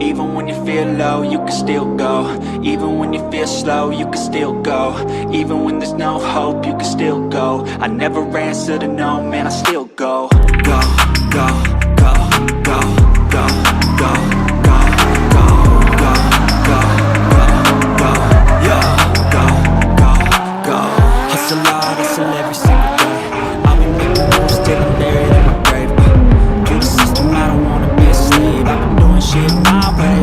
Even when you feel low, you can still go. Even when you feel slow, you can still go. Even when there's no hope, you can still go. I never answer to no, man, I still go. Go, go, go, go, go, go, go, go, go, go, go, go, yeah. Go, go, go. Hustle hard, hustle every single day. I'll be making moves till I'm buried in my grave. To the system, I don't wanna be a slave. I've been doing shit my way,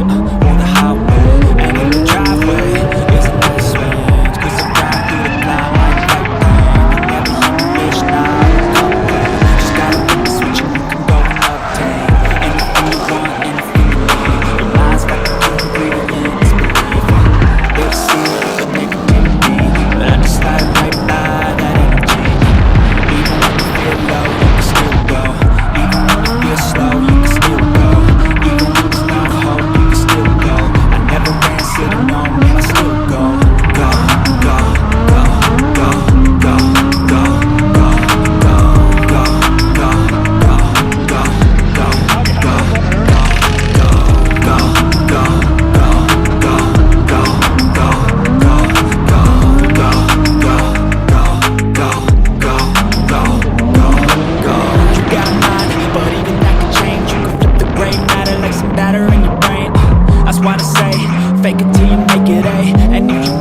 on the highway, and in the driveway is a nice range. Cause I ride through the climb like that rain. You never hear me, bitch, nah, I don't come away. Just gotta flip the switch and you can go and obtain anything you want, anything you need. Your mind's got the key ingredients, believe it. They'll see it, but negativity, but I just slide right by that energy. Even when you feel low, you can still go. Even when you feel slow, you can still go. Even when there's no hope, you can still go. I never answer to no, man, I still go. Go, go, go, go, go, go, go, go, go, go, go, go, go, go, go, go, go, go, you got a mind, but even that can change. You can flip the gray matter like some batter in your brain. That's why I say, fake it till you make it A. And if you